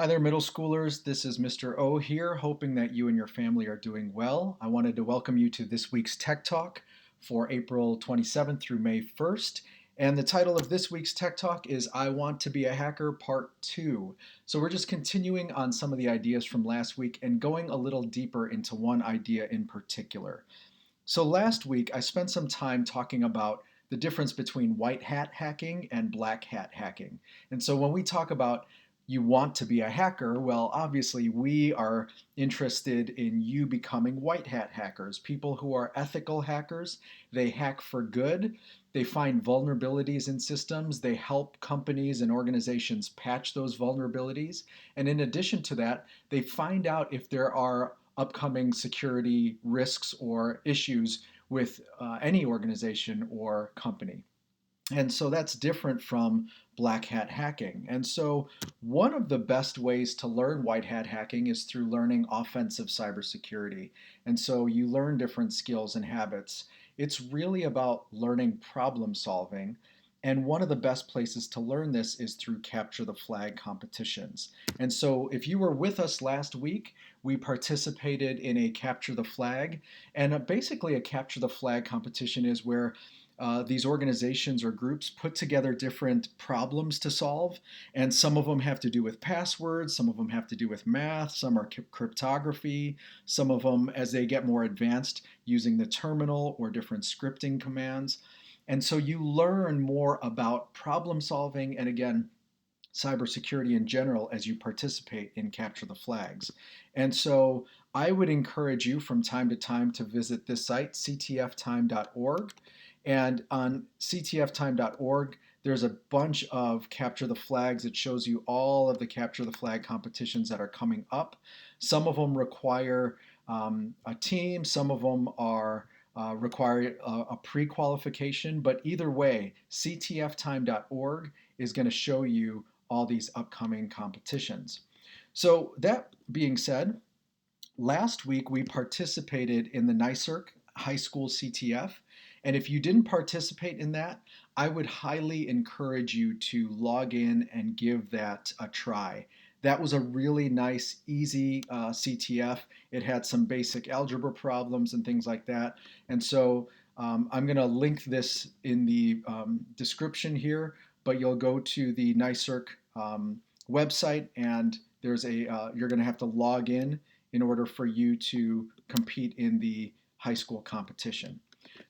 Hi there, middle schoolers. This is Mr. O here, hoping that you and your family are doing well. I wanted to welcome you to this week's Tech Talk for April 27th through May 1st. And the title of this week's Tech Talk is I Want to Be a Hacker Part 2. So we're just continuing on some of the ideas from last week and going a little deeper into one idea in particular. So last week, I spent some time talking about the difference between white hat hacking and black hat hacking. And so when we talk about you want to be a hacker, well, obviously we are interested in you becoming white hat hackers, people who are ethical hackers. They hack for good. They find vulnerabilities in systems. They help companies and organizations patch those vulnerabilities. And in addition to that, they find out if there are upcoming security risks or issues with any organization or company. And so that's different from black hat hacking. And so one of the best ways to learn white hat hacking is through learning offensive cybersecurity. And so you learn different skills and habits. It's really about learning problem solving. And one of the best places to learn this is through capture the flag competitions. And so if you were with us last week, we participated in a capture the flag. And basically, a capture the flag competition is where these organizations or groups put together different problems to solve, and some of them have to do with passwords, some of them have to do with math, some are cryptography, some of them, as they get more advanced, using the terminal or different scripting commands. And so you learn more about problem solving and, again, cybersecurity in general as you participate in Capture the Flags. And so I would encourage you from time to time to visit this site, ctftime.org. And on ctftime.org, there's a bunch of Capture the Flags. It shows you all of the Capture the Flag competitions that are coming up. Some of them require a team, some of them are require a pre-qualification, but either way, ctftime.org is going to show you all these upcoming competitions. So that being said, last week we participated in the NYSERC High School CTF. And if you didn't participate in that, I would highly encourage you to log in and give that a try. That was a really nice, easy CTF. It had some basic algebra problems and things like that. And so I'm going to link this in the description here, but you'll go to the NYSERC website, and there's you're going to have to log in order for you to compete in the high school competition.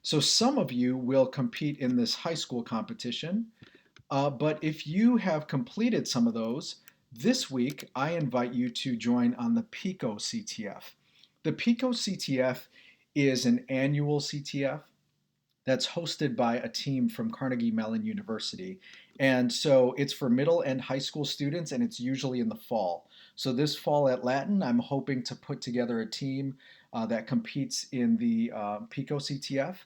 So some of you will compete in this high school competition, but if you have completed some of those, this week I invite you to join on the PICO CTF. The PICO CTF is an annual CTF that's hosted by a team from Carnegie Mellon University. And so it's for middle and high school students, and it's usually in the fall. So this fall at Latin, I'm hoping to put together a team that competes in the PICO CTF.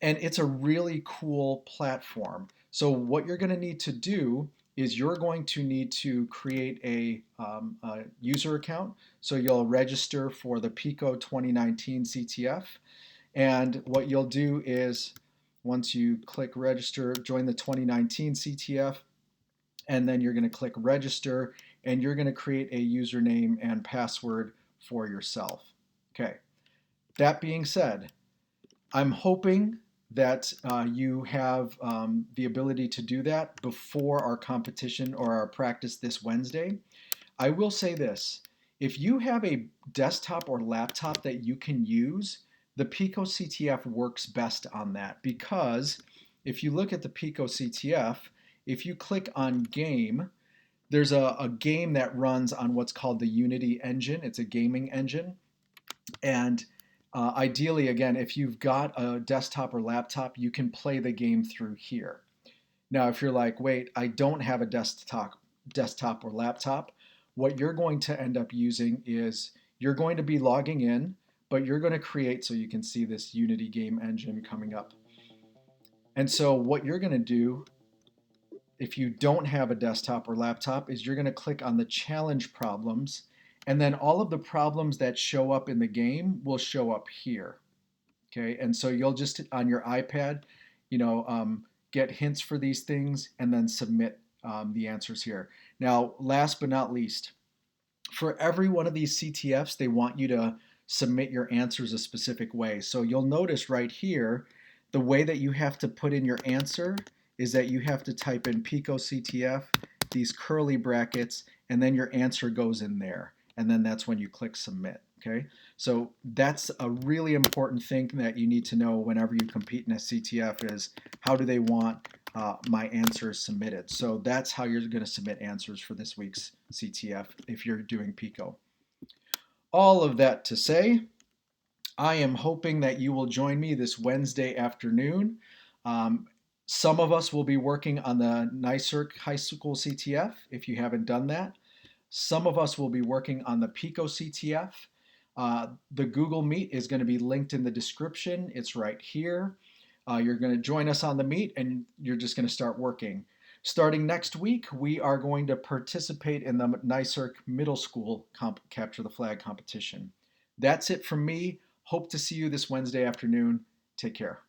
And it's a really cool platform. So what you're going to need to do is you're going to need to create a user account. So you'll register for the PICO 2019 CTF. And what you'll do is once you click register, join the 2019 CTF, and then you're going to click register, and you're going to create a username and password for yourself. Okay. That being said, I'm hoping that you have the ability to do that before our competition or our practice this Wednesday. I will say this, if you have a desktop or laptop that you can use, the Pico CTF works best on that, because if you look at the Pico CTF, if you click on game, there's a game that runs on what's called the Unity engine. It's a gaming engine. And ideally, again, if you've got a desktop or laptop, you can play the game through here. Now, if you're like, wait, I don't have a desktop or laptop, what you're going to end up using is you're going to be logging in, but you're going to create, so you can see this Unity game engine coming up. And so what you're going to do if you don't have a desktop or laptop is you're going to click on the challenge problems, and then all of the problems that show up in the game will show up here. Okay, and so you'll just on your iPad, get hints for these things and then submit the answers here. Now, last but not least, For every one of these CTFs, they want you to submit your answers a specific way. So you'll notice right here, the way that you have to put in your answer is that you have to type in Pico CTF, these curly brackets, and then your answer goes in there. And then that's when you click submit. Okay, so that's a really important thing that you need to know whenever you compete in a CTF is how do they want my answers submitted. So that's how you're going to submit answers for this week's CTF if you're doing Pico. All of that to say, I am hoping that you will join me this Wednesday afternoon. Um, some of us will be working on the NYSERC High School CTF if you haven't done that. Some of us will be working on the Pico CTF. The Google Meet is going to be linked in the description. It's right here. You're going to join us on the Meet and you're just going to start working. Starting next week, we are going to participate in the NYSERC Middle School Capture the Flag competition. That's it from me. Hope to see you this Wednesday afternoon. Take care.